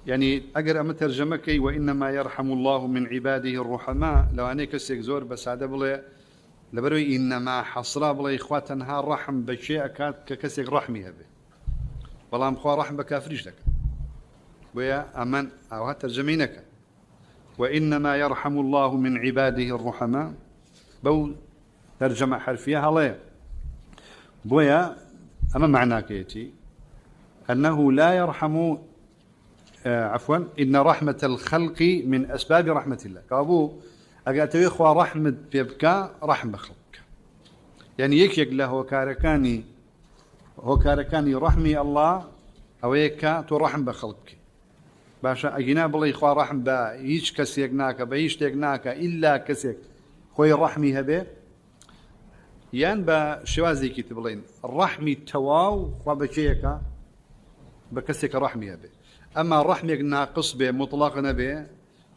يعني أجر أما ترجمك وإنما يرحم الله من عباده الرحماء لو أنا كسيك زور بس هذا بلا لبروي إنما حصرا بلا إخواتنا الرحم بشيء كات ككسيك رحمي هذا والله مخوا رحم بكافريش لك ويا أمن أو ترجمينك وإنما يرحم الله من عباده الرحماء بو ترجمة حرفية هلايا بويا أما معناك يتي أنه لا يرحم عفوا إن رحمة الخلق من أسباب رحمة الله كابو أقاتوا إخوة رحمة بيبكى رحمة خلق يعني يك له هو كاركاني رحمي الله أو يكا ترحم بخلقك باشا أجناب الله إخوة رحم با هيش كسيقناك بهيش تيقناك إلا كسيق خوي رحمي هبه يان با شوازي كتبلين الرحمي تواو وبشيكا بكسيك رحمي هبه أما رحمك ناقص به مطلقا به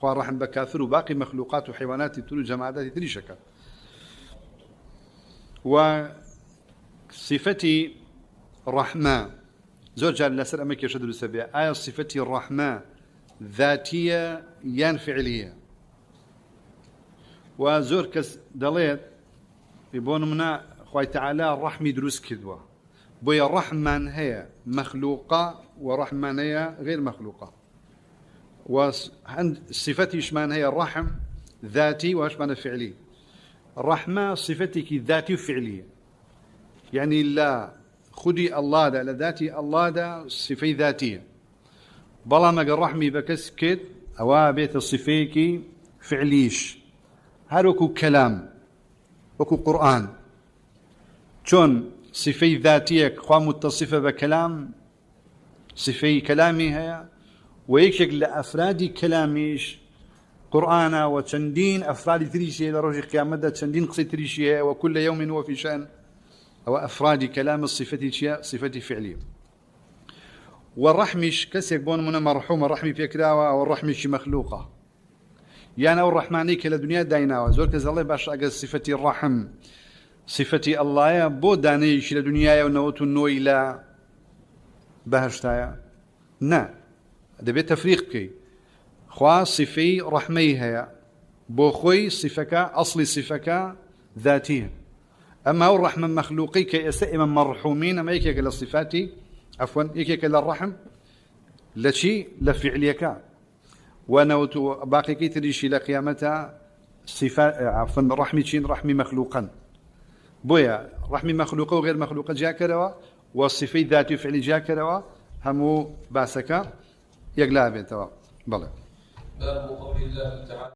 خواه رحم بكافر وباقي مخلوقات وحيوانات تلو جماعات تريشكا وصفتي الرحمة زور جال لسر أمك يشهد السبيع آية صفتي الرحمة ذاتية يان فعلية وزور كس دليت يبون منا خواه تعالى الرحمة دروس كدوة بويا الرحمن هي مخلوقة ورحمن هي غير مخلوقة وعند صفتي شمان هي الرحم ذاتي وشمان فعلي الرحمة صفتك ذاتي وفعلية يعني لا خدي الله دا لذاتي الله دا صفي ذاتية بلا ما الرحمي بكسكت أو بيت الصفيك فعليش هاروكو كلام وكو قرآن شون صفي ذاتية خوا متصفة بكلام صفي كلامي هي ويكشك لأفراد كلاميش قرآن وتشندين أفراد تريشي لرجع قيامة تشندين قصي تريشي وكل يوم هو في شأن أو أفراد كلام الصفة صفة فعلية والرحمش كسيك بون من مرحوم الرحمي في كراوة أو الرحمش مخلوقة يعني أو الرحماني كلا دنيا دايناوة زور كذا الله باش أجل صفة الرحم صفتي الله بو دانيش لدنيا ونوت النويلا بهشتايا نا دبي تفريق كي خوا صفي رحمي هي بو خوي صفك أصلي صفك ذاتيه أما هو الرحمة مخلوقي كيسئما مرحومين أما يكيك للصفات عفوا يكيك للرحم لشي لفعليك ونوت باقي كي تريشي لقيامتها صفات عفوا رحمي شين رحمي مخلوقا بويا رحمي مخلوقه وغير مخلوقه جاكروا والصفي ذاتي فعلي جاكروا همو باسكا يقلابين توا بلى باب قول الله تعالى